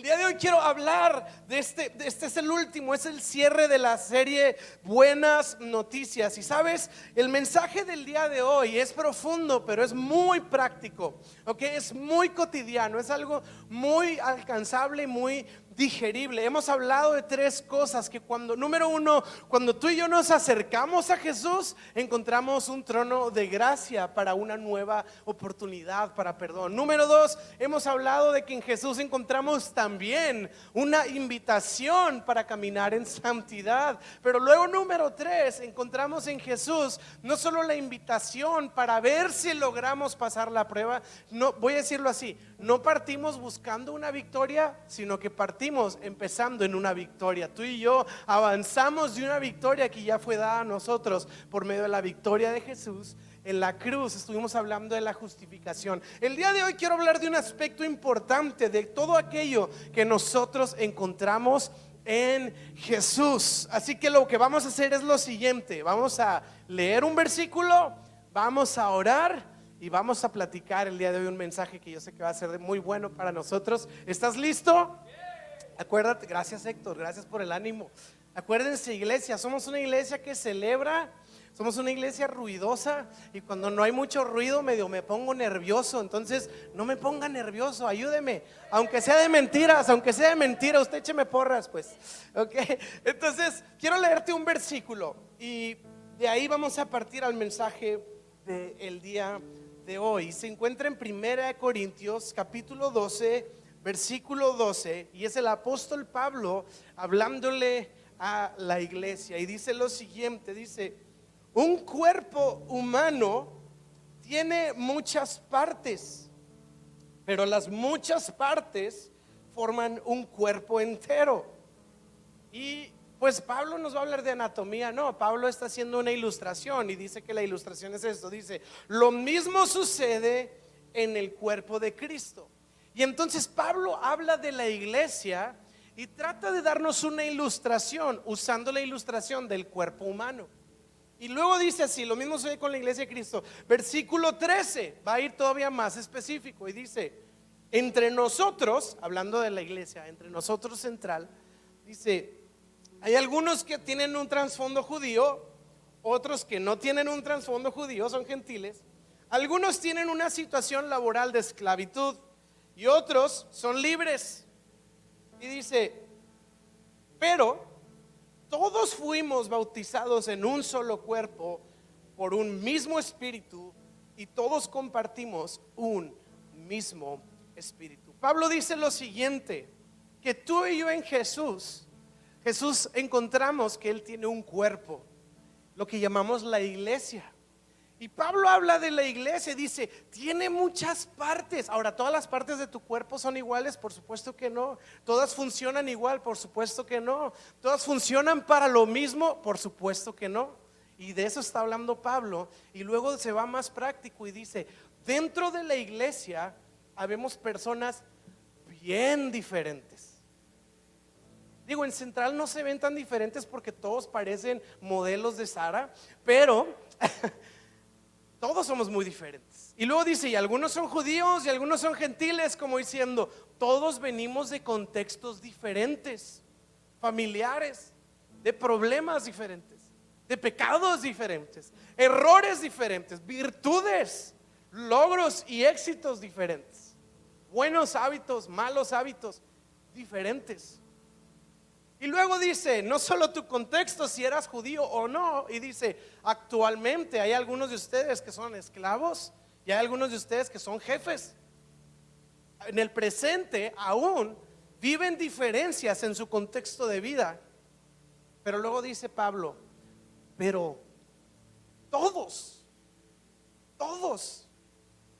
El día de hoy quiero hablar de este es el último, es el cierre de la serie Buenas Noticias. Y sabes, el mensaje del día de hoy es profundo, pero es muy práctico, ¿ok? Es muy cotidiano, es algo muy alcanzable y muy digerible. Hemos hablado de tres cosas que número uno, cuando tú y yo nos acercamos a Jesús, encontramos un trono de gracia para una nueva oportunidad, para perdón. Número dos, hemos hablado de que en Jesús encontramos también una invitación para caminar en santidad. Pero luego número tres, encontramos en Jesús no solo la invitación para ver si logramos pasar la prueba. No, voy a decirlo así, no partimos buscando una victoria, sino que partimos empezando en una victoria. Tú y yo avanzamos de una victoria que ya fue dada a nosotros por medio de la victoria de Jesús en la cruz. Estuvimos hablando de la justificación. El día de hoy quiero hablar de un aspecto importante de todo aquello que nosotros encontramos en Jesús. Así que lo que vamos a hacer es lo siguiente: vamos a leer un versículo, vamos a orar y vamos a platicar el día de hoy un mensaje que yo sé que va a ser muy bueno para nosotros. ¿Estás listo? Acuérdate, gracias Héctor, gracias por el ánimo. Acuérdense, iglesia, somos una iglesia que celebra. Somos una iglesia ruidosa y cuando no hay mucho ruido medio me pongo nervioso. Entonces no me ponga nervioso, ayúdeme, aunque sea de mentiras, usted écheme porras pues, ok. Entonces quiero leerte un versículo y de ahí vamos a partir al mensaje del día de hoy. Se encuentra en 1 Corintios capítulo 12 versículo 12 y es el apóstol Pablo hablándole a la iglesia y dice lo siguiente: dice, un cuerpo humano tiene muchas partes, pero las muchas partes forman un cuerpo entero. Y pues Pablo nos va a hablar de anatomía. No, Pablo está haciendo una ilustración y dice que la ilustración es esto. Dice, lo mismo sucede en el cuerpo de Cristo. Y entonces Pablo habla de la iglesia y trata de darnos una ilustración usando la ilustración del cuerpo humano. Y luego dice así, lo mismo sucede con la iglesia de Cristo. Versículo 13, va a ir todavía más específico y dice, entre nosotros, hablando de la iglesia, entre nosotros central, dice, hay algunos que tienen un trasfondo judío, otros que no tienen un trasfondo judío, son gentiles. Algunos tienen una situación laboral de esclavitud y otros son libres. Y dice, pero todos fuimos bautizados en un solo cuerpo por un mismo espíritu y todos compartimos un mismo espíritu. Pablo dice lo siguiente, que tú y yo en Jesús encontramos que Él tiene un cuerpo, lo que llamamos la iglesia. Y Pablo habla de la iglesia y dice, tiene muchas partes. Ahora, ¿todas las partes de tu cuerpo son iguales? Por supuesto que no. ¿Todas funcionan igual? Por supuesto que no. ¿Todas funcionan para lo mismo? Por supuesto que no. Y de eso está hablando Pablo. Y luego se va más práctico y dice, dentro de la iglesia habemos personas bien diferentes. Digo, en Central no se ven tan diferentes porque todos parecen modelos de Sara, pero todos somos muy diferentes. Y luego dice, y algunos son judíos y algunos son gentiles, como diciendo, todos venimos de contextos diferentes, familiares, de problemas diferentes, de pecados diferentes, errores diferentes, virtudes, logros y éxitos diferentes, buenos hábitos, malos hábitos diferentes. Y luego dice, no solo tu contexto, si eras judío o no. Y dice, actualmente hay algunos de ustedes que son esclavos y hay algunos de ustedes que son jefes. En el presente aún viven diferencias en su contexto de vida. Pero luego dice Pablo, pero todos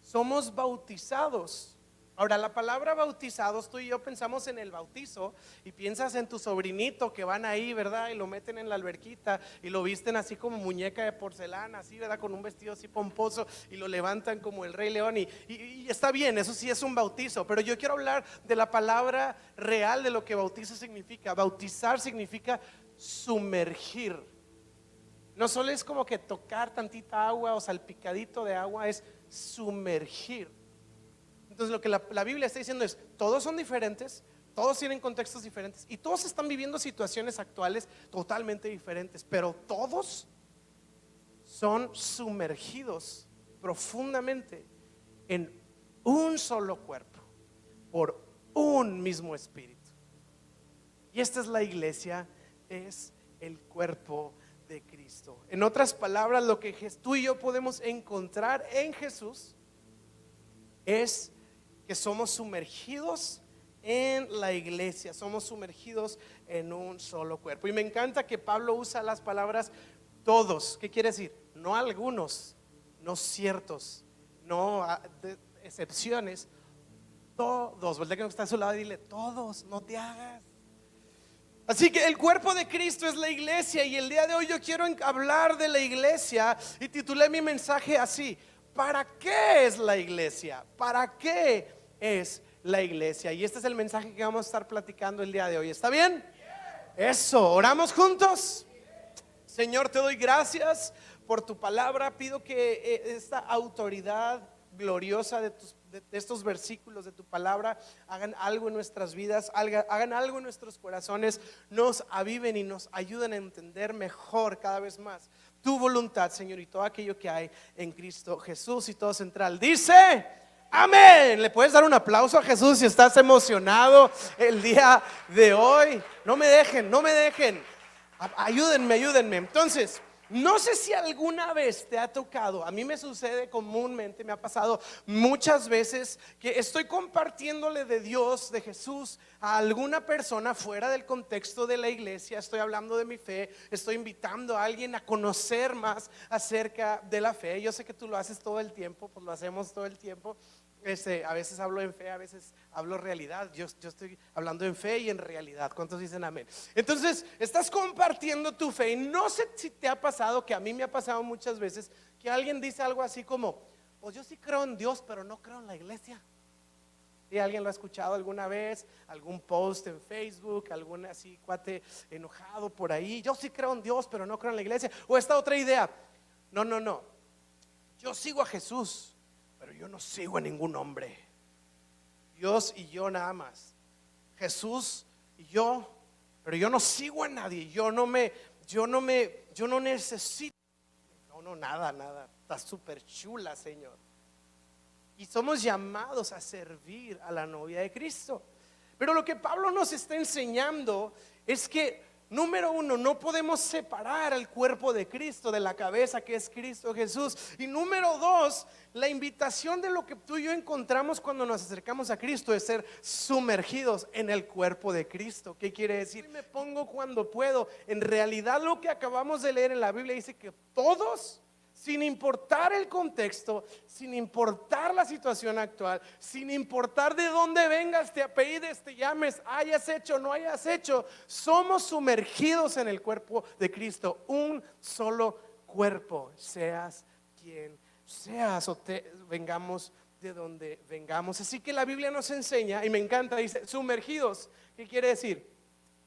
somos bautizados. Ahora, la palabra bautizados, tú y yo pensamos en el bautizo y piensas en tu sobrinito que van ahí, ¿verdad? Y lo meten en la alberquita y lo visten así como muñeca de porcelana, así, ¿verdad? Con un vestido así pomposo y lo levantan como el Rey León y está bien, eso sí es un bautizo. Pero yo quiero hablar de la palabra real de lo que bautizo significa. Bautizar significa sumergir. No solo es como que tocar tantita agua o salpicadito de agua, es sumergir. Entonces lo que la Biblia está diciendo es, todos son diferentes, todos tienen contextos diferentes y todos están viviendo situaciones actuales totalmente diferentes, pero todos son sumergidos profundamente en un solo cuerpo por un mismo espíritu. Y esta es la iglesia, es el cuerpo de Cristo. En otras palabras, lo que tú y yo podemos encontrar en Jesús es que somos sumergidos en la iglesia, somos sumergidos en un solo cuerpo. Y me encanta que Pablo usa las palabras todos. ¿Qué quiere decir? No algunos, no ciertos, no excepciones, todos. Voltea que está a su lado y dile: todos, no te hagas. Así que el cuerpo de Cristo es la iglesia, y el día de hoy yo quiero hablar de la iglesia y titulé mi mensaje así: ¿para qué es la iglesia? ¿Para qué es la iglesia? Y este es el mensaje que vamos a estar platicando el día de hoy. ¿Está bien? Eso, oramos juntos. Señor, te doy gracias por tu palabra. Pido que esta autoridad gloriosa de estos versículos de tu palabra hagan algo en nuestras vidas, hagan algo en nuestros corazones, nos aviven y nos ayuden a entender mejor cada vez más tu voluntad, Señor, y todo aquello que hay en Cristo Jesús. Y todo central dice: amén. ¿Le puedes dar un aplauso a Jesús si estás emocionado el día de hoy? No me dejen. Ayúdenme. Entonces, no sé si alguna vez te ha tocado, a mí me sucede comúnmente, me ha pasado muchas veces que estoy compartiéndole de Dios, de Jesús, a alguna persona fuera del contexto de la iglesia. Estoy hablando de mi fe, estoy invitando a alguien a conocer más acerca de la fe. Yo sé que tú lo haces todo el tiempo, pues lo hacemos todo el tiempo. A veces hablo en fe, a veces hablo realidad. Yo estoy hablando en fe y en realidad. ¿Cuántos dicen amén? Entonces estás compartiendo tu fe, y no sé si te ha pasado, que a mí me ha pasado muchas veces, que alguien dice algo así como: pues yo sí creo en Dios, pero no creo en la iglesia. ¿Y alguien lo ha escuchado alguna vez? Algún post en Facebook, algún así cuate enojado por ahí: yo sí creo en Dios, pero no creo en la iglesia. O esta otra idea: no, yo sigo a Jesús, pero yo no sigo a ningún hombre. Dios y yo nada más. Jesús y yo, pero yo no sigo a nadie. Yo no necesito. No, nada. Está súper chula, Señor. Y somos llamados a servir a la novia de Cristo. Pero lo que Pablo nos está enseñando es que, número uno, no podemos separar al cuerpo de Cristo de la cabeza, que es Cristo Jesús. Y número dos, la invitación de lo que tú y yo encontramos cuando nos acercamos a Cristo es ser sumergidos en el cuerpo de Cristo. ¿Qué quiere decir? Me pongo cuando puedo. En realidad, lo que acabamos de leer en la Biblia dice que todos, sin importar el contexto, sin importar la situación actual, sin importar de dónde vengas, te apellides, te llames, hayas hecho o no hayas hecho, somos sumergidos en el cuerpo de Cristo. Un solo cuerpo, seas quien seas o vengamos de donde vengamos. Así que la Biblia nos enseña, y me encanta, dice sumergidos. ¿Qué quiere decir?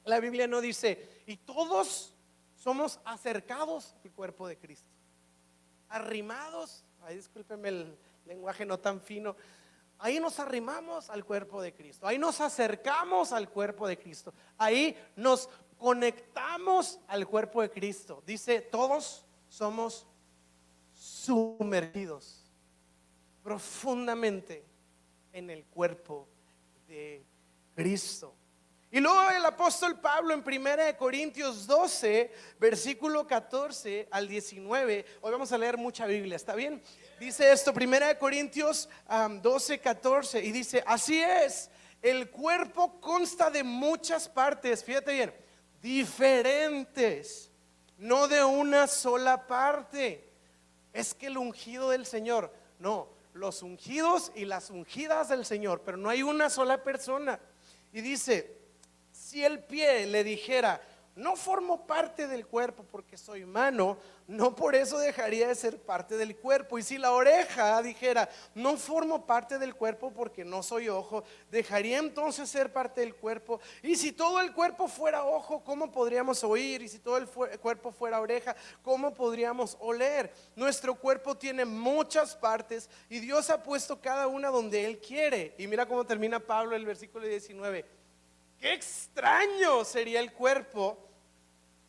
La Biblia no dice: y todos somos acercados al cuerpo de Cristo, arrimados. Ay, discúlpenme el lenguaje no tan fino. Ahí nos arrimamos al cuerpo de Cristo, ahí nos acercamos al cuerpo de Cristo, ahí nos conectamos al cuerpo de Cristo. Dice: todos somos sumergidos profundamente en el cuerpo de Cristo. Y luego el apóstol Pablo en 1 Corintios 12, versículo 14 al 19. Hoy vamos a leer mucha Biblia, ¿está bien? Dice esto, 1 Corintios 12, 14, y dice: así es, el cuerpo consta de muchas partes, fíjate bien, diferentes, no de una sola parte. Es que el ungido del Señor, no, los ungidos y las ungidas del Señor, pero no hay una sola persona. Y dice: si el pie le dijera: no formo parte del cuerpo porque soy mano, no por eso dejaría de ser parte del cuerpo. Y si la oreja dijera: no formo parte del cuerpo porque no soy ojo, dejaría entonces ser parte del cuerpo. Y si todo el cuerpo fuera ojo, ¿cómo podríamos oír? Y si todo el cuerpo fuera oreja, ¿cómo podríamos oler? Nuestro cuerpo tiene muchas partes y Dios ha puesto cada una donde Él quiere. Y mira cómo termina Pablo el versículo 19: qué extraño sería el cuerpo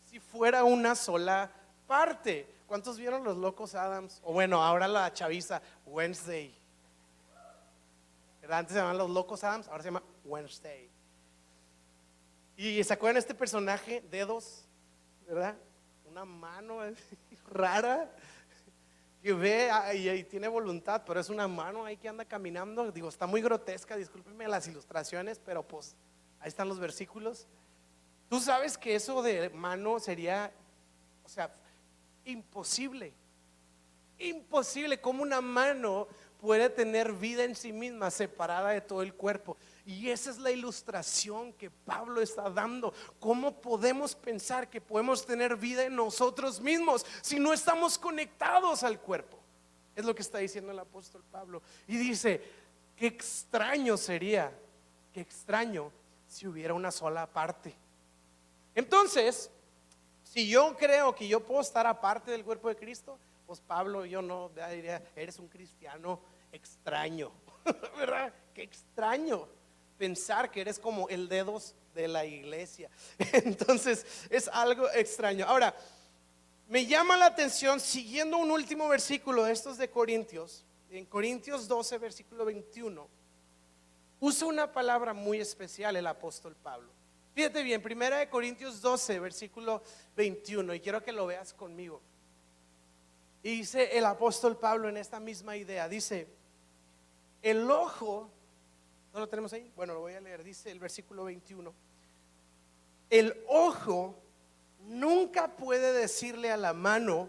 si fuera una sola parte. ¿Cuántos vieron Los Locos Adams? O bueno, ahora la chaviza, Wednesday. ¿Verdad? Antes se llamaban Los Locos Adams, ahora se llama Wednesday. Y ¿se acuerdan de este personaje? Dedos, ¿verdad? Una mano rara que ve y tiene voluntad, pero es una mano ahí que anda caminando. Digo, está muy grotesca, discúlpenme las ilustraciones, pero pues ahí están los versículos. Tú sabes que eso de mano sería, o sea, imposible. Imposible, como una mano puede tener vida en sí misma separada de todo el cuerpo. Y esa es la ilustración que Pablo está dando. ¿Cómo podemos pensar que podemos tener vida en nosotros mismos si no estamos conectados al cuerpo? Es lo que está diciendo el apóstol Pablo. Y dice, qué extraño sería, qué extraño si hubiera una sola parte. Entonces, si yo creo que yo puedo estar aparte del cuerpo de Cristo, pues Pablo, yo no, diría, eres un cristiano extraño, ¿verdad? Qué extraño pensar que eres como el dedos de la iglesia. Entonces es algo extraño. Ahora, me llama la atención, siguiendo un último versículo de estos de Corintios, en Corintios 12, versículo 21, usa una palabra muy especial el apóstol Pablo. Fíjate bien, primera de Corintios 12, versículo 21, y quiero que lo veas conmigo. Y dice el apóstol Pablo en esta misma idea, dice, el ojo, ¿no lo tenemos ahí? Bueno, lo voy a leer, dice el versículo 21, el ojo nunca puede decirle a la mano,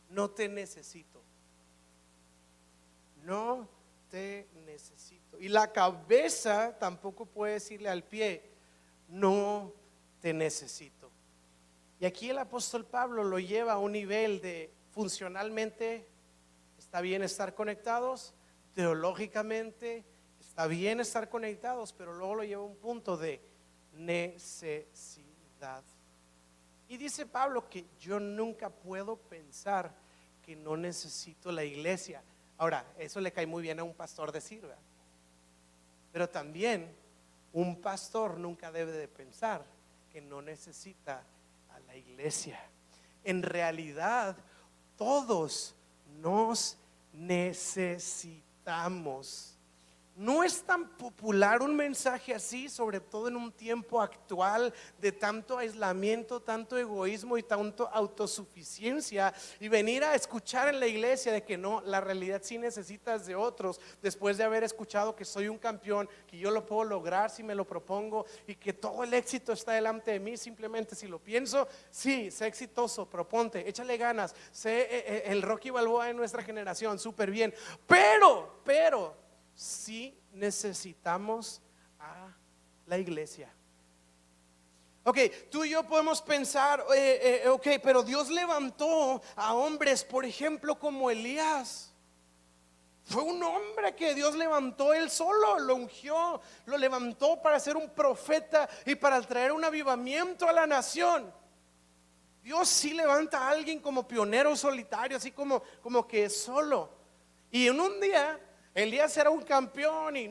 no te necesito, no te necesito. Y la cabeza tampoco puede decirle al pie, no te necesito. Y aquí el apóstol Pablo lo lleva a un nivel de funcionalmente está bien estar conectados, teológicamente está bien estar conectados, pero luego lo lleva a un punto de necesidad. Y dice Pablo que yo nunca puedo pensar que no necesito la iglesia. Ahora, eso le cae muy bien a un pastor decir, ¿verdad? Pero también un pastor nunca debe de pensar que no necesita a la iglesia. En realidad, todos nos necesitamos. No es tan popular un mensaje así, sobre todo en un tiempo actual de tanto aislamiento, tanto egoísmo y tanto autosuficiencia, y venir a escuchar en la iglesia de que no, la realidad sí necesitas de otros, después de haber escuchado que soy un campeón, que yo lo puedo lograr si me lo propongo y que todo el éxito está delante de mí, simplemente si lo pienso. Sí, sé exitoso, proponte, échale ganas, sé el Rocky Balboa de nuestra generación, súper bien, pero sí necesitamos a la iglesia. Ok, tú y yo podemos pensar, ok, pero Dios levantó a hombres, por ejemplo, como Elías. Fue un hombre que Dios levantó él solo, lo ungió, lo levantó para ser un profeta y para traer un avivamiento a la nación. Dios sí levanta a alguien como pionero solitario, así como que solo. Y en un día Elías era un campeón y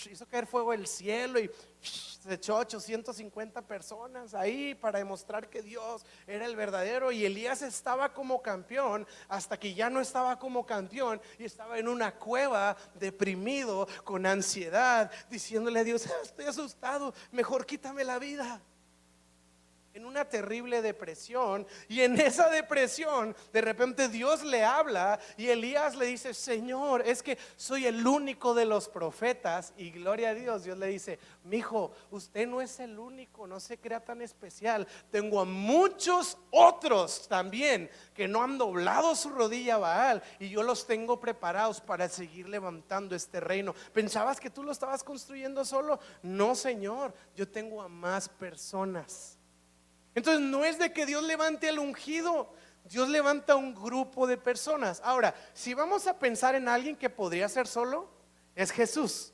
hizo caer fuego del cielo y se echó 850 personas ahí para demostrar que Dios era el verdadero. Y Elías estaba como campeón hasta que ya no estaba como campeón y estaba en una cueva deprimido, con ansiedad, diciéndole a Dios, estoy asustado, mejor quítame la vida. En una terrible depresión, y en esa depresión de repente Dios le habla y Elías le dice, Señor, es que soy el único de los profetas. Y gloria a Dios, Dios le dice, mijo, usted no es el único, no se crea tan especial, tengo a muchos otros también que no han doblado su rodilla a Baal y yo los tengo preparados para seguir levantando este reino. ¿Pensabas que tú lo estabas construyendo solo? No, Señor, yo tengo a más personas. Entonces no es de que Dios levante al ungido, Dios levanta a un grupo de personas. Ahora, si vamos a pensar en alguien que podría ser solo, es Jesús.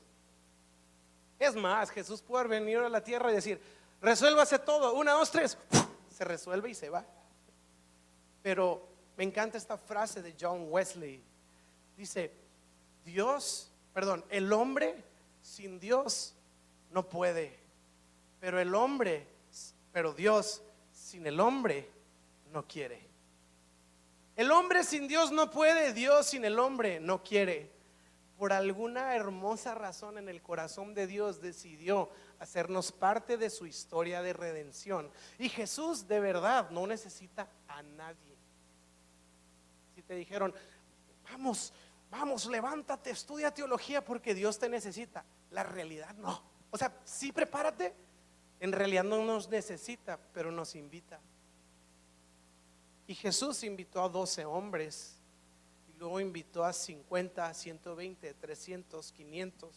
Es más, Jesús puede venir a la tierra y decir, resuélvase todo, 1, 2, 3, se resuelve y se va. Pero me encanta esta frase de John Wesley. Dice, el hombre sin Dios no puede. pero el hombre, pero Dios sin el hombre no quiere. El hombre sin Dios no puede, Dios sin el hombre no quiere. Por alguna hermosa razón en el corazón de Dios decidió hacernos parte de su historia de redención. Y Jesús de verdad no necesita a nadie. Si te dijeron, vamos, levántate, estudia teología porque Dios te necesita, la realidad no. O sea, sí, prepárate. En realidad no nos necesita, pero nos invita. Y Jesús invitó a 12 hombres, y luego invitó a 50, 120, 300, 500.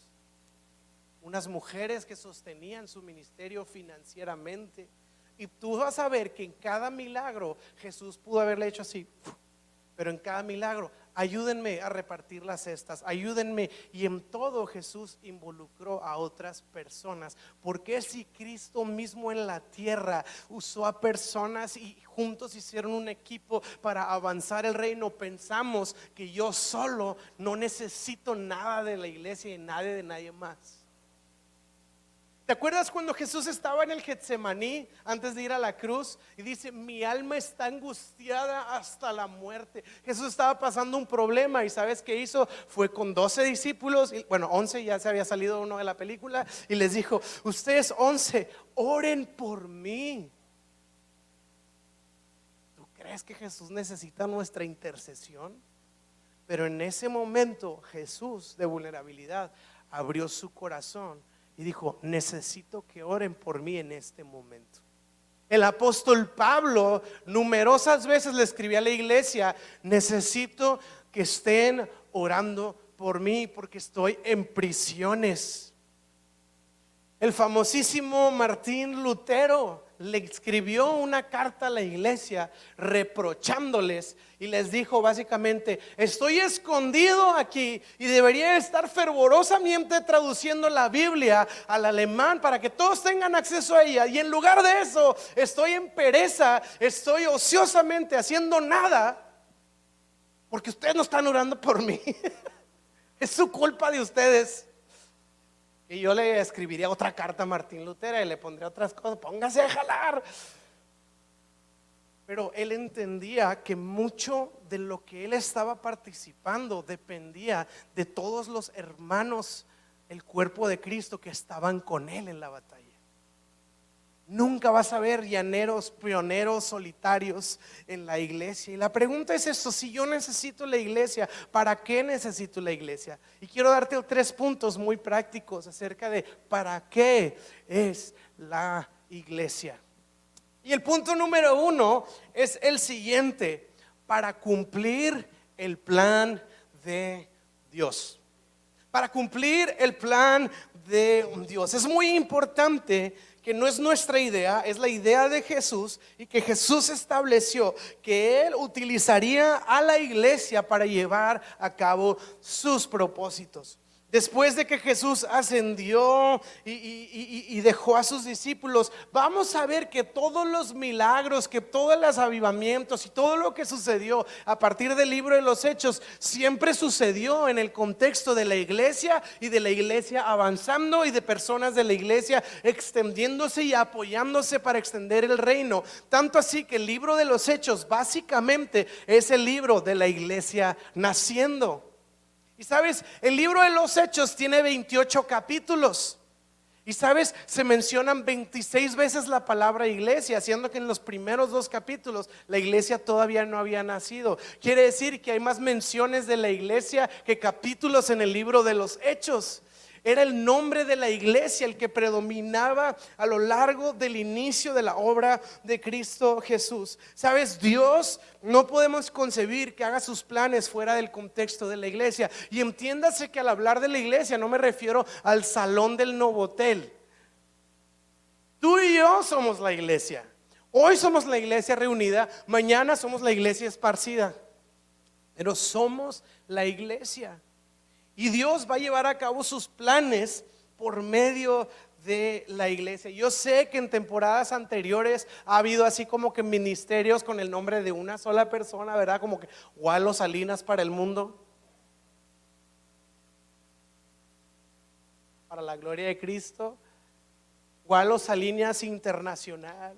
Unas mujeres que sostenían su ministerio financieramente. Y tú vas a ver que en cada milagro Jesús pudo haberle hecho así, pero en cada milagro, ayúdenme a repartir las cestas, ayúdenme. Y en todo Jesús involucró a otras personas. Porque si Cristo mismo en la tierra usó a personas y juntos hicieron un equipo para avanzar el reino, pensamos que yo solo no necesito nada de la iglesia y de nadie más. ¿Te acuerdas cuando Jesús estaba en el Getsemaní antes de ir a la cruz? Y dice, mi alma está angustiada hasta la muerte. Jesús estaba pasando un problema y ¿sabes qué hizo? Fue con 12 discípulos, y, bueno, 11, ya se había salido uno de la película, y les dijo, ustedes 11, oren por mí. ¿Tú crees que Jesús necesita nuestra intercesión? Pero en ese momento Jesús de vulnerabilidad abrió su corazón y dijo, necesito que oren por mí en este momento. El apóstol Pablo numerosas veces le escribía a la iglesia, necesito que estén orando por mí porque estoy en prisiones. El famosísimo Martín Lutero le escribió una carta a la iglesia reprochándoles y les dijo básicamente, estoy escondido aquí y debería estar fervorosamente traduciendo la Biblia al alemán para que todos tengan acceso a ella, y en lugar de eso estoy en pereza, estoy ociosamente haciendo nada porque ustedes no están orando por mí. Es su culpa de ustedes. Y yo le escribiría otra carta a Martín Lutero y le pondría otras cosas, póngase a jalar. Pero él entendía que mucho de lo que él estaba participando dependía de todos los hermanos, el cuerpo de Cristo que estaban con él en la batalla. Nunca vas a ver llaneros, pioneros, solitarios en la iglesia. Y la pregunta es esto: si yo necesito la iglesia, ¿para qué necesito la iglesia? Y quiero darte 3 puntos muy prácticos acerca de para qué es la iglesia. Y el punto número 1 es el siguiente: para cumplir el plan de Dios. Para cumplir el plan de Dios. Es muy importante que no es nuestra idea, es la idea de Jesús, y que Jesús estableció que Él utilizaría a la iglesia para llevar a cabo sus propósitos. Después de que Jesús ascendió y dejó a sus discípulos, vamos a ver que todos los milagros, que todos los avivamientos y todo lo que sucedió a partir del libro de los Hechos siempre sucedió en el contexto de la iglesia, y de la iglesia avanzando, y de personas de la iglesia extendiéndose y apoyándose para extender el reino. Tanto así que el libro de los Hechos básicamente es el libro de la iglesia naciendo. Y sabes, el libro de los Hechos tiene 28 capítulos. Y sabes, se mencionan 26 veces la palabra iglesia, siendo que en los primeros 2 capítulos la iglesia todavía no había nacido. Quiere decir que hay más menciones de la iglesia que capítulos en el libro de los Hechos. Era el nombre de la iglesia el que predominaba a lo largo del inicio de la obra de Cristo Jesús. Sabes, Dios no podemos concebir que haga sus planes fuera del contexto de la iglesia. Y entiéndase que al hablar de la iglesia no me refiero al salón del Novotel. Tú y yo somos la iglesia. Hoy somos la iglesia reunida, mañana somos la iglesia esparcida. Pero somos la iglesia. Y Dios va a llevar a cabo sus planes por medio de la iglesia. Yo sé que en temporadas anteriores ha habido así como que ministerios con el nombre de una sola persona, ¿verdad? Como que Walo Salinas para el mundo, para la gloria de Cristo. Gualo Salinas Internacional,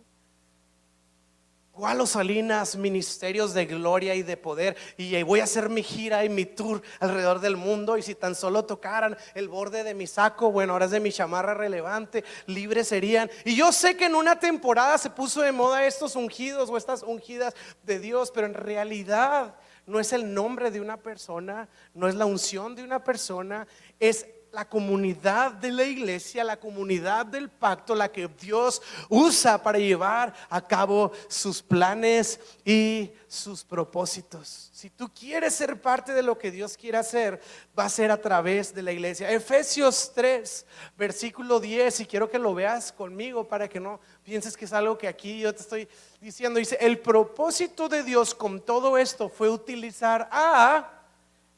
Gualo Salinas Ministerios de Gloria y de Poder, y voy a hacer mi gira y mi tour alrededor del mundo, y si tan solo tocaran el borde de mi saco, bueno, ahora es de mi chamarra relevante, libres serían. Y yo sé que en una temporada se puso de moda estos ungidos o estas ungidas de Dios, pero en realidad no es el nombre de una persona, no es la unción de una persona, es la comunidad de la iglesia, la comunidad del pacto, la que Dios usa para llevar a cabo sus planes y sus propósitos. Si tú quieres ser parte de lo que Dios quiere hacer, va a ser a través de la iglesia. Efesios 3, versículo 10, y quiero que lo veas conmigo para que no pienses que es algo que aquí yo te estoy diciendo. Dice: el propósito de Dios con todo esto fue utilizar a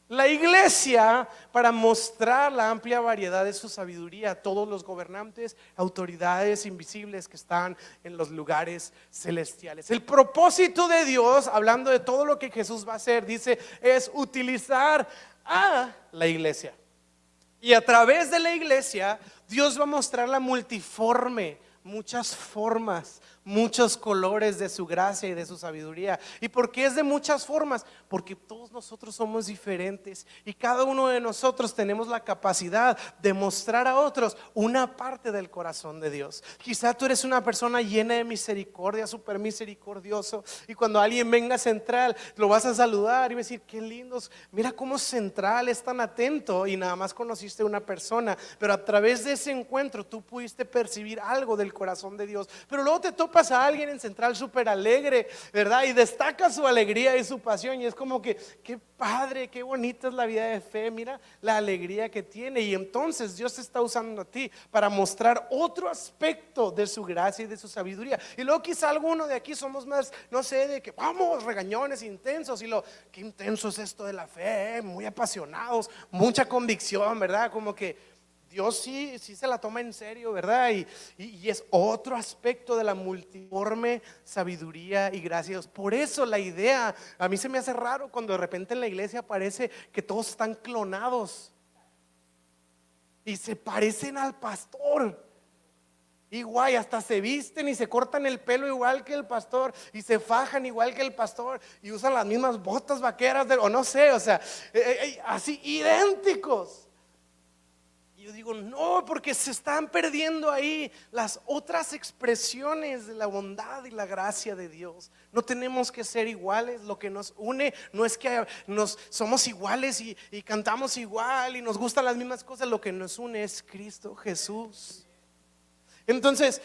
la iglesia para mostrar la amplia variedad de su sabiduría a todos los gobernantes, autoridades invisibles que están en los lugares celestiales. El propósito de Dios, hablando de todo lo que Jesús va a hacer, dice, es utilizar a la iglesia. Y a través de la iglesia, Dios va a mostrar la multiforme, muchas formas, muchos colores de su gracia y de su sabiduría. ¿Y por qué es de muchas formas? Porque todos nosotros somos diferentes y cada uno de nosotros tenemos la capacidad de mostrar a otros una parte del corazón de Dios. Quizá tú eres una persona llena de misericordia, súper misericordioso, y cuando alguien venga a Central lo vas a saludar y vas a decir: qué lindos, mira cómo Central es tan atento, y nada más conociste a una persona, pero a través de ese encuentro tú pudiste percibir algo del corazón de Dios. Pero luego te topas a alguien en Central súper alegre, ¿verdad? Y destaca su alegría y su pasión, y es como que qué padre, qué bonita es la vida de fe, mira la alegría que tiene. Y entonces Dios te está usando a ti para mostrar otro aspecto de su gracia y de su sabiduría. Y luego quizá alguno de aquí somos más, no sé, de que vamos, regañones intensos, y qué intenso es esto de la fe, muy apasionados, mucha convicción, ¿verdad? Como que Dios sí se la toma en serio, ¿verdad? Y es otro aspecto de la multiforme sabiduría y gracia de Dios. Por eso la idea, a mí se me hace raro cuando de repente en la iglesia parece que todos están clonados y se parecen al pastor. Igual, hasta se visten y se cortan el pelo igual que el pastor, y se fajan igual que el pastor, y usan las mismas botas vaqueras o no sé, o sea, así idénticos. Yo digo, no, porque se están perdiendo ahí las otras expresiones de la bondad y la gracia de Dios. No tenemos que ser iguales. Lo que nos une no es que somos iguales y cantamos igual y nos gustan las mismas cosas. Lo que nos une es Cristo Jesús. Entonces,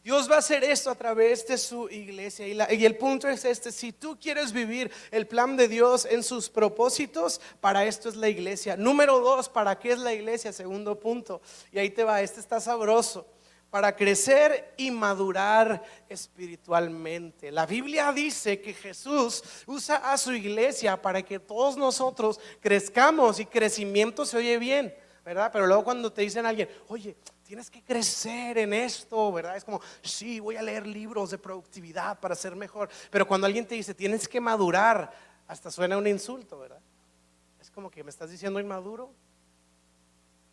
Dios va a hacer esto a través de su iglesia, y el punto es este: si tú quieres vivir el plan de Dios en sus propósitos, para esto es la iglesia. Número 2, ¿para qué es la iglesia? Segundo punto, y ahí te va, este está sabroso: para crecer y madurar espiritualmente. La Biblia dice que Jesús usa a su iglesia para que todos nosotros crezcamos, y crecimiento se oye bien, ¿verdad? Pero luego cuando te dicen a alguien, oye, tienes que crecer en esto, ¿verdad? Es como, sí, voy a leer libros de productividad para ser mejor. Pero cuando alguien te dice, tienes que madurar, hasta suena un insulto, ¿verdad? Es como que me estás diciendo inmaduro.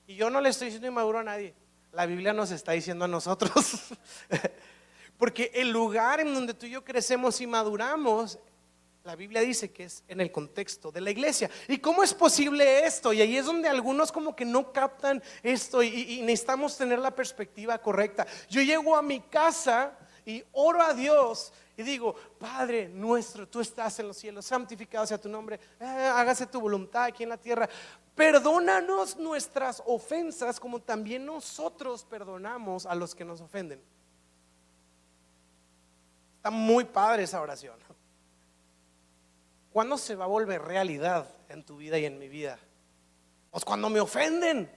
Y yo no le estoy diciendo inmaduro a nadie. La Biblia nos está diciendo a nosotros. Porque el lugar en donde tú y yo crecemos y maduramos, la Biblia dice que es en el contexto de la iglesia. ¿Y cómo es posible esto? Y ahí es donde algunos como que no captan esto, y necesitamos tener la perspectiva correcta. Yo llego a mi casa y oro a Dios y digo: Padre nuestro, tú estás en los cielos, santificado sea tu nombre, hágase tu voluntad aquí en la tierra. Perdónanos nuestras ofensas, como también nosotros perdonamos a los que nos ofenden. Está muy padre esa oración. ¿Cuándo se va a volver realidad en tu vida y en mi vida? Pues cuando me ofenden.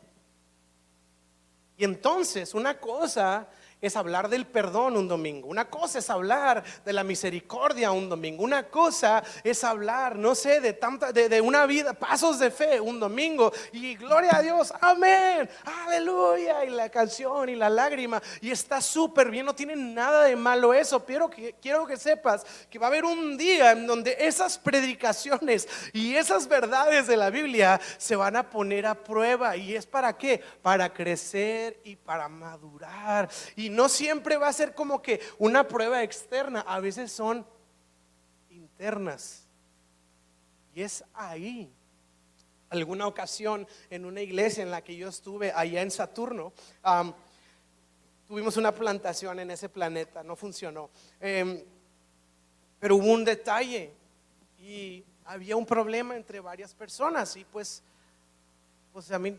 Y entonces una cosa es hablar del perdón un domingo. Una cosa es hablar de la misericordia un domingo. Una cosa es hablar, no sé, de una vida, pasos de fe un domingo. Y gloria a Dios, amén, aleluya. Y la canción y la lágrima. Y está súper bien, no tiene nada de malo eso. Pero quiero que sepas que va a haber un día en donde esas predicaciones y esas verdades de la Biblia se van a poner a prueba. ¿Y es para qué? Para crecer y para madurar. Y no siempre va a ser como que una prueba externa, a veces son internas. Y es ahí. Alguna ocasión en una iglesia en la que yo estuve allá en Saturno, tuvimos una plantación en ese planeta, no funcionó, pero hubo un detalle y había un problema entre varias personas. Y pues a mí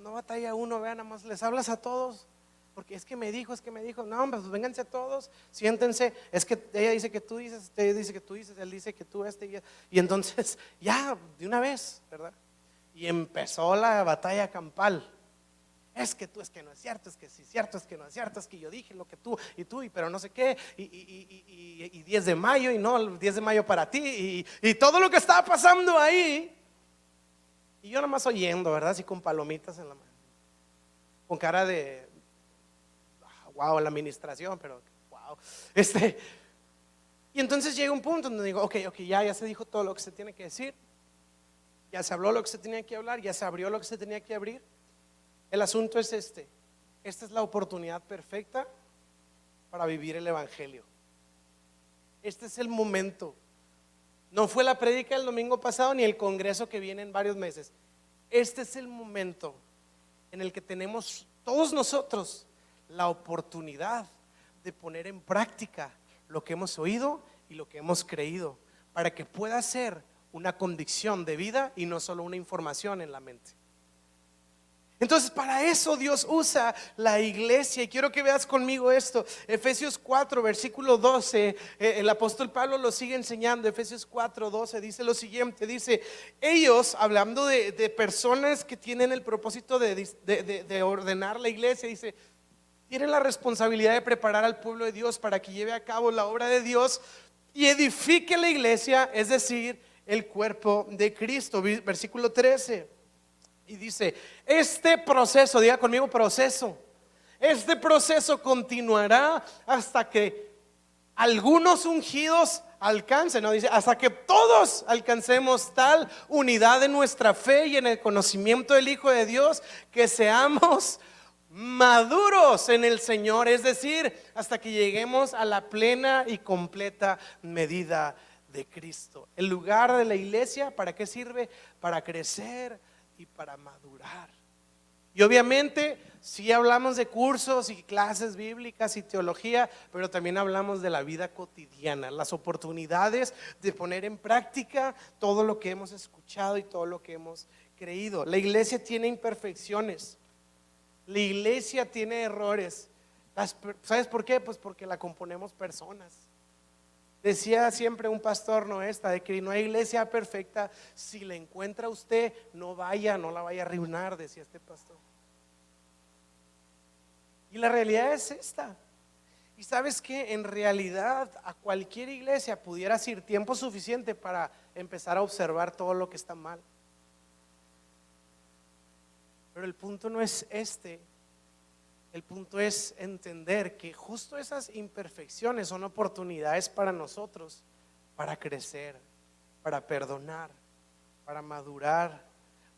no batalla uno, vean, nada más les hablas a todos. Porque es que me dijo, no, pues vénganse todos, siéntense. Es que ella dice que tú dices, usted dice que tú dices, él dice que tú y entonces ya de una vez, ¿verdad? Y empezó la batalla campal. Es que tú, es que no es cierto, es que sí es cierto, es que no es cierto, es que yo dije lo que tú, pero no sé qué, y 10 de mayo, y no, el 10 de mayo para ti, y todo lo que estaba pasando ahí. Y yo nada más oyendo, ¿verdad? Así con palomitas en la mano, con cara de wow, la administración, pero wow. Y entonces llega un punto donde digo, ok, ya se dijo todo lo que se tiene que decir, ya se habló lo que se tenía que hablar, ya se abrió lo que se tenía que abrir. El asunto es esta es la oportunidad perfecta para vivir el evangelio. Este es el momento. No fue la prédica del domingo pasado ni el congreso que viene en varios meses. Este es el momento en el que tenemos todos nosotros la oportunidad de poner en práctica lo que hemos oído y lo que hemos creído, para que pueda ser una convicción de vida y no solo una información en la mente. Entonces para eso Dios usa la iglesia. Y quiero que veas conmigo esto. Efesios 4 versículo 12, el apóstol Pablo lo sigue enseñando. Efesios 4, 12 dice lo siguiente. Dice, ellos, hablando de personas que tienen el propósito de ordenar la iglesia, dice, tienen la responsabilidad de preparar al pueblo de Dios para que lleve a cabo la obra de Dios y edifique la iglesia, es decir, el cuerpo de Cristo. Versículo 13. Y dice, este proceso, diga conmigo proceso, este proceso continuará hasta que algunos ungidos alcancen, no dice, hasta que todos alcancemos tal unidad en nuestra fe y en el conocimiento del Hijo de Dios, que seamos maduros en el Señor, es decir, hasta que lleguemos a la plena y completa medida de Cristo. El lugar de la iglesia, ¿para qué sirve? Para crecer y para madurar. Y obviamente sí hablamos de cursos y clases bíblicas y teología, pero también hablamos de la vida cotidiana, las oportunidades de poner en práctica todo lo que hemos escuchado y todo lo que hemos creído. La iglesia tiene imperfecciones, la iglesia tiene errores. ¿Sabes por qué? Pues porque la componemos personas. Decía siempre un pastor, de que no hay iglesia perfecta. Si la encuentra usted, no la vaya a arruinar, decía este pastor. Y la realidad es esta. Y sabes que en realidad a cualquier iglesia pudieras ir tiempo suficiente para empezar a observar todo lo que está mal. Pero el punto no es este. El punto es entender que justo esas imperfecciones son oportunidades para nosotros, para crecer, para perdonar, para madurar,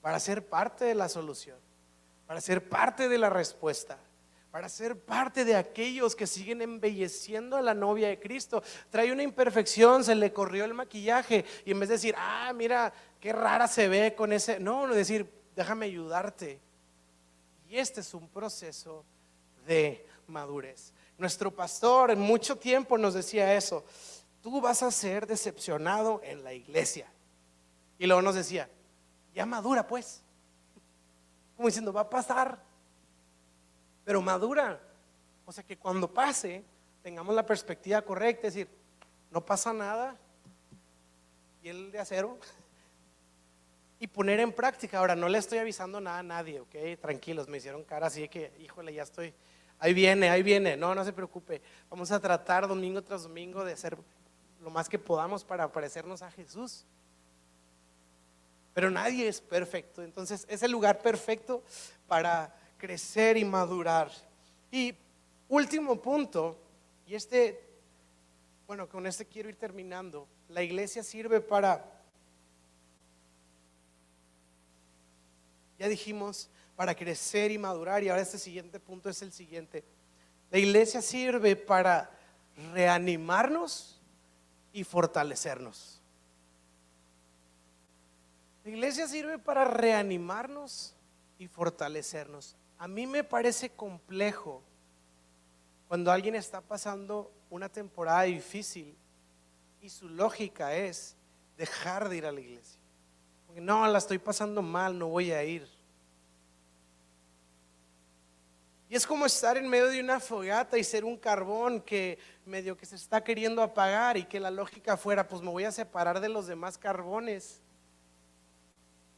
para ser parte de la solución, para ser parte de la respuesta, para ser parte de aquellos que siguen embelleciendo a la novia de Cristo. Trae una imperfección, se le corrió el maquillaje, y en vez de decir, mira, qué rara se ve con ese, no, decir, déjame ayudarte. Y este es un proceso de madurez. Nuestro pastor en mucho tiempo nos decía eso: tú vas a ser decepcionado en la iglesia. Y luego nos decía, ya madura pues, como diciendo, va a pasar, pero madura. O sea que cuando pase tengamos la perspectiva correcta, es decir, no pasa nada, y el de acero, y poner en práctica. Ahora no le estoy avisando nada a nadie, ok, tranquilos, me hicieron cara así de que híjole, ya estoy ahí viene, no se preocupe. Vamos a tratar domingo tras domingo de hacer lo más que podamos para parecernos a Jesús. Pero nadie es perfecto, entonces es el lugar perfecto para crecer y madurar. Y último punto, y bueno, con este quiero ir terminando. La iglesia sirve ya dijimos, para crecer y madurar, y ahora este siguiente punto es el siguiente. La iglesia sirve para reanimarnos y fortalecernos. La iglesia sirve para reanimarnos y fortalecernos. A mí me parece complejo cuando alguien está pasando una temporada difícil y su lógica es dejar de ir a la iglesia. Porque no, la estoy pasando mal, no voy a ir. Y es como estar en medio de una fogata y ser un carbón que medio que se está queriendo apagar, y que la lógica fuera, pues me voy a separar de los demás carbones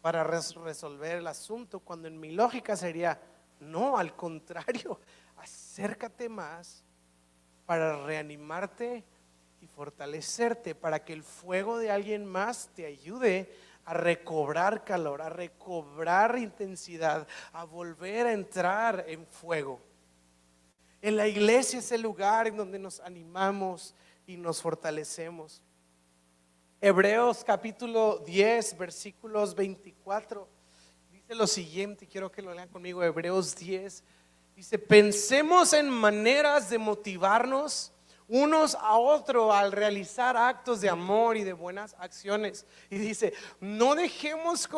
para resolver el asunto, cuando en mi lógica sería, no, al contrario, acércate más para reanimarte y fortalecerte, para que el fuego de alguien más te ayude a recobrar calor, a recobrar intensidad, a volver a entrar en fuego. En la iglesia es el lugar en donde nos animamos y nos fortalecemos. Hebreos capítulo 10 versículos 24 dice lo siguiente, quiero que lo lean conmigo. Hebreos 10 dice: pensemos en maneras de motivarnos unos a otros al realizar actos de amor y de buenas acciones. Y dice: no dejemos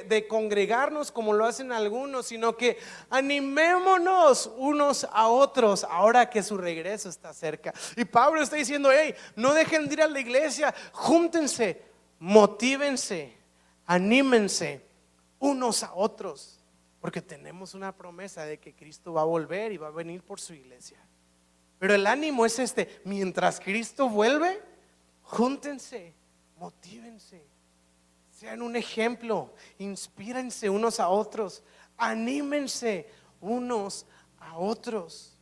de congregarnos como lo hacen algunos, sino que animémonos unos a otros ahora que su regreso está cerca. Y Pablo está diciendo: hey, no dejen de ir a la iglesia, júntense, motívense, anímense unos a otros, porque tenemos una promesa de que Cristo va a volver y va a venir por su iglesia. Pero el ánimo es mientras Cristo vuelve, júntense, motívense, sean un ejemplo, inspírense unos a otros, anímense unos a otros.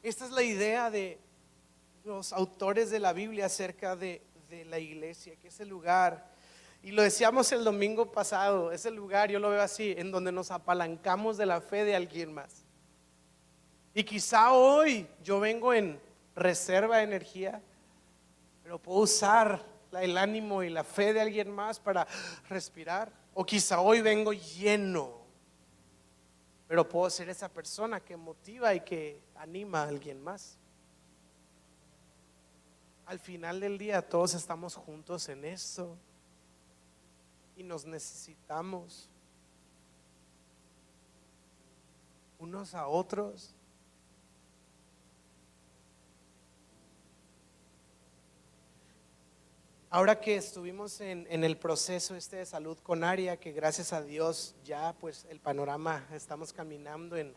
Esta es la idea de los autores de la Biblia acerca de la iglesia, que es el lugar, y lo decíamos el domingo pasado, es el lugar, yo lo veo así, en donde nos apalancamos de la fe de alguien más. Y quizá hoy yo vengo en reserva de energía, pero puedo usar el ánimo y la fe de alguien más para respirar. O quizá hoy vengo lleno, pero puedo ser esa persona que motiva y que anima a alguien más. Al final del día todos estamos juntos en esto y nos necesitamos unos a otros. Ahora que estuvimos en el proceso de salud con Aria, que gracias a Dios ya pues el panorama, estamos caminando en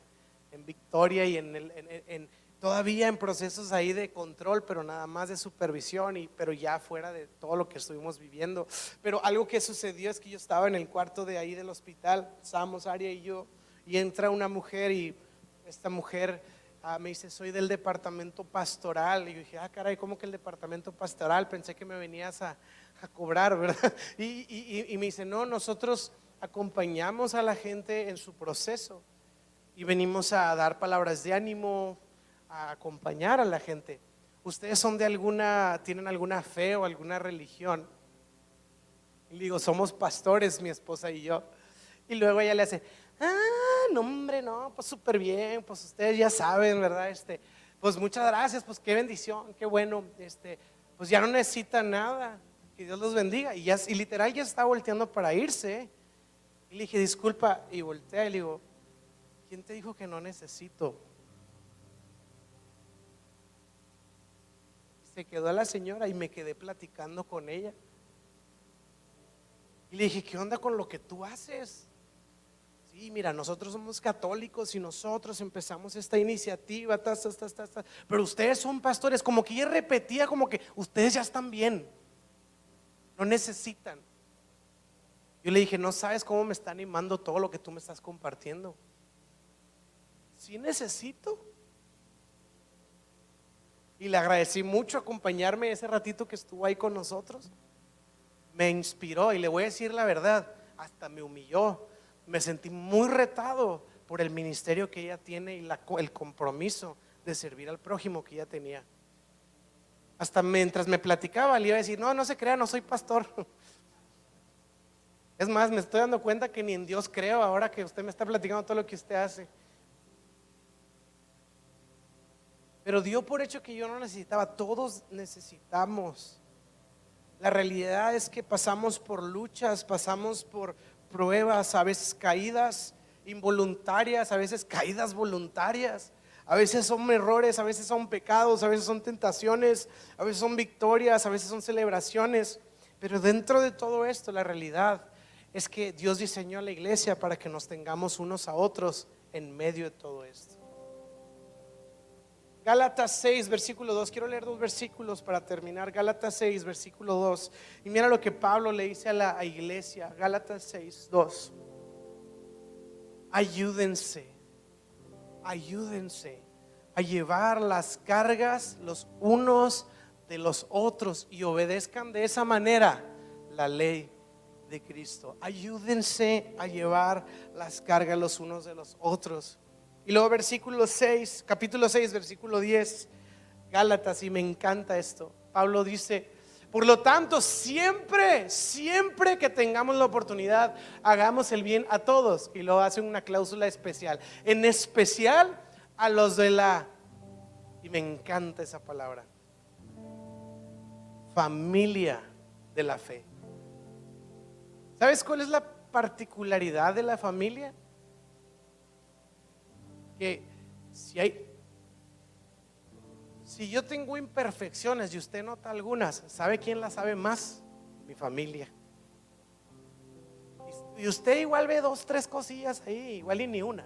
victoria y todavía en procesos ahí de control, pero nada más de supervisión, pero ya fuera de todo lo que estuvimos viviendo. Pero algo que sucedió es que yo estaba en el cuarto de ahí del hospital, estábamos Aria y yo, y entra una mujer, y esta mujer me dice: soy del departamento pastoral. Y yo dije: caray, ¿cómo que el departamento pastoral? Pensé que me venías a cobrar, ¿verdad? Y me dice: no, nosotros acompañamos a la gente en su proceso y venimos a dar palabras de ánimo, a acompañar a la gente. ¿Ustedes son tienen alguna fe o alguna religión? Y le digo: somos pastores, mi esposa y yo. Y luego ella le hace: no hombre, no, pues súper bien, pues ustedes ya saben, ¿verdad? Pues muchas gracias, pues qué bendición, qué bueno, pues ya no necesitan nada, que Dios los bendiga. Y literal ya está volteando para irse. Y le dije: disculpa, y voltea y le digo: ¿quién te dijo que no necesito? Se quedó la señora y me quedé platicando con ella. Y le dije: ¿qué onda con lo que tú haces? Sí, mira, nosotros somos católicos y nosotros empezamos esta iniciativa, pero ustedes son pastores. Como que ella repetía, como que ustedes ya están bien, no necesitan. Yo le dije: no sabes cómo me está animando todo lo que tú me estás compartiendo. sí necesito. Y le agradecí mucho acompañarme ese ratito que estuvo ahí con nosotros. Me inspiró, y le voy a decir la verdad, hasta me humilló. Me sentí muy retado por el ministerio que ella tiene y el compromiso de servir al prójimo que ella tenía. Hasta mientras me platicaba le iba a decir, no se crea, no soy pastor. Es más, me estoy dando cuenta que ni en Dios creo ahora que usted me está platicando todo lo que usted hace. Pero dio por hecho que yo no necesitaba. Todos necesitamos. La realidad es que pasamos por luchas, pasamos por pruebas, a veces caídas involuntarias, a veces caídas voluntarias. A veces son errores, a veces son pecados, a veces son tentaciones, a veces son victorias, a veces son celebraciones. Pero dentro de todo esto, la realidad es que Dios diseñó a la iglesia para que nos tengamos unos a otros en medio de todo esto. Gálatas 6, versículo 2. Quiero leer 2 versículos para terminar. Gálatas 6, versículo 2. Y mira lo que Pablo le dice a la iglesia. Gálatas 6, 2. Ayúdense a llevar las cargas los unos de los otros y obedezcan de esa manera la ley de Cristo. Ayúdense a llevar las cargas los unos de los otros. Y luego versículo 6, capítulo 6, versículo 10, Gálatas, y me encanta esto. Pablo dice: por lo tanto, siempre que tengamos la oportunidad, hagamos el bien a todos. Y luego hace una cláusula especial, en especial a los de y me encanta esa palabra, familia de la fe. ¿Sabes cuál es la particularidad de la familia? Que si yo tengo imperfecciones y usted nota algunas, ¿sabe quién las sabe más? Mi familia. Y usted igual ve 2, 3 cosillas ahí, igual y ni una.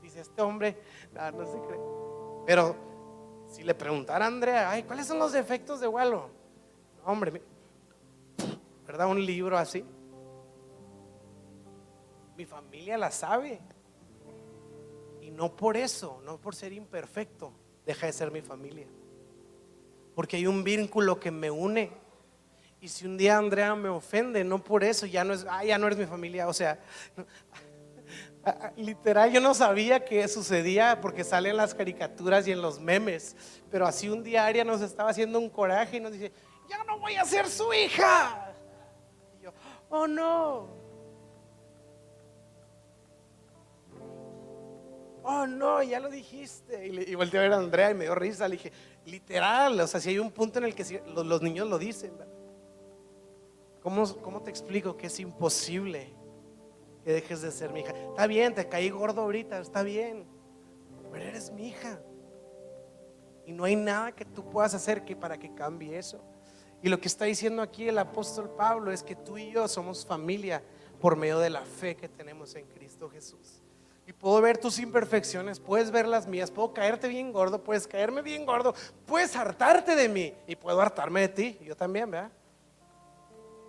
Dice, este hombre, no se cree. Pero si le preguntara a Andrea, ¿cuáles son los defectos de Walo? No, hombre, ¿verdad? Un libro así. Mi familia la sabe. Y no por eso, no por ser imperfecto, deja de ser mi familia. Porque hay un vínculo que me une. Y si un día Andrea me ofende, no por eso, ya no eres mi familia. O sea, literal, yo no sabía que sucedía porque salen las caricaturas y en los memes. Pero así un día Aria nos estaba haciendo un coraje y nos dice: ya no voy a ser su hija. Y yo, oh no. Oh no, ya lo dijiste. Y volteé a ver a Andrea y me dio risa. Le dije, literal, o sea, si hay un punto en el que los niños lo dicen, ¿verdad? ¿Cómo te explico que es imposible que dejes de ser mi hija? Está bien, te caí gordo ahorita, está bien, pero eres mi hija. Y no hay nada que tú puedas hacer para que cambie eso. Y lo que está diciendo aquí el apóstol Pablo es que tú y yo somos familia por medio de la fe que tenemos en Cristo Jesús. Y puedo ver tus imperfecciones, puedes ver las mías, puedo caerte bien gordo, puedes caerme bien gordo, puedes hartarte de mí y puedo hartarme de ti, yo también, ¿verdad?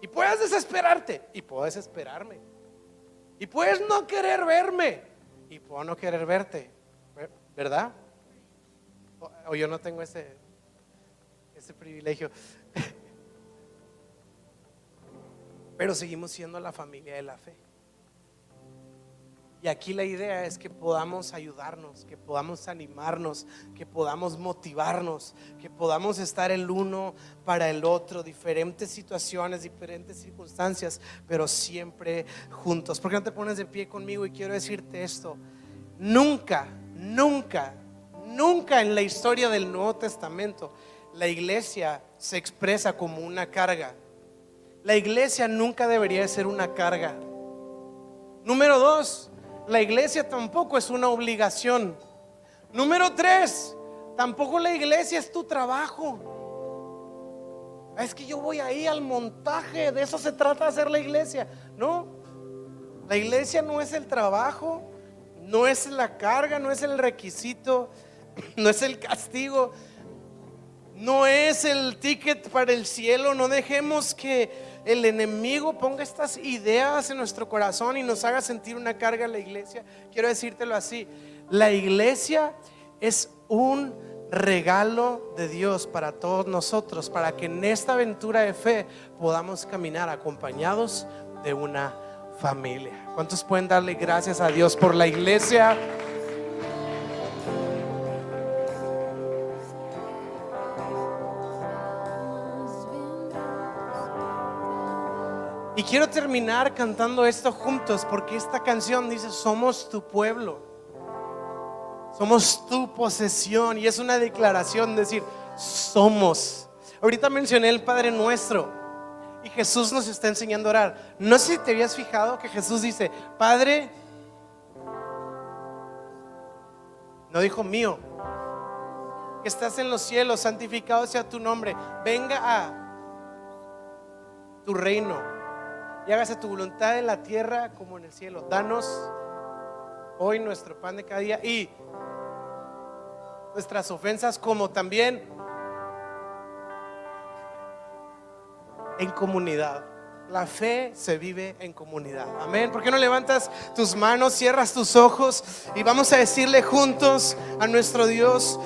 Y puedes desesperarte y puedo desesperarme. Y puedes no querer verme y puedo no querer verte, ¿verdad? O yo no tengo ese privilegio. Pero seguimos siendo la familia de la fe. Y aquí la idea es que podamos ayudarnos, que podamos animarnos, que podamos motivarnos, que podamos estar el uno para el otro, diferentes situaciones, diferentes circunstancias, pero siempre juntos. ¿Por qué no te pones de pie conmigo? Y quiero decirte esto: nunca en la historia del Nuevo Testamento la iglesia se expresa como una carga. La iglesia nunca debería ser una carga. Número 2, la iglesia tampoco es una obligación. Número 3, tampoco la iglesia es tu trabajo. Es que yo voy ahí al montaje, de eso se trata de hacer la iglesia. No, la iglesia no es el trabajo, no es la carga, no es el requisito, no es el castigo, no es el ticket para el cielo. No dejemos que el enemigo ponga estas ideas en nuestro corazón y nos haga sentir una carga en la iglesia, quiero decírtelo así: la iglesia es un regalo de Dios para todos nosotros, para que en esta aventura de fe podamos caminar acompañados de una familia. ¿Cuántos pueden darle gracias a Dios por la iglesia? Y quiero terminar cantando esto juntos, porque esta canción dice: somos tu pueblo, somos tu posesión. Y es una declaración, decir, somos. Ahorita mencioné el Padre Nuestro, y Jesús nos está enseñando a orar. No sé si te habías fijado que Jesús dice: Padre, no dijo mío, que estás en los cielos, santificado sea tu nombre, venga a tu reino y hágase tu voluntad en la tierra como en el cielo. Danos hoy nuestro pan de cada día, y nuestras ofensas, como también en comunidad. La fe se vive en comunidad. Amén. ¿Por qué no levantas tus manos, cierras tus ojos y vamos a decirle juntos a nuestro Dios?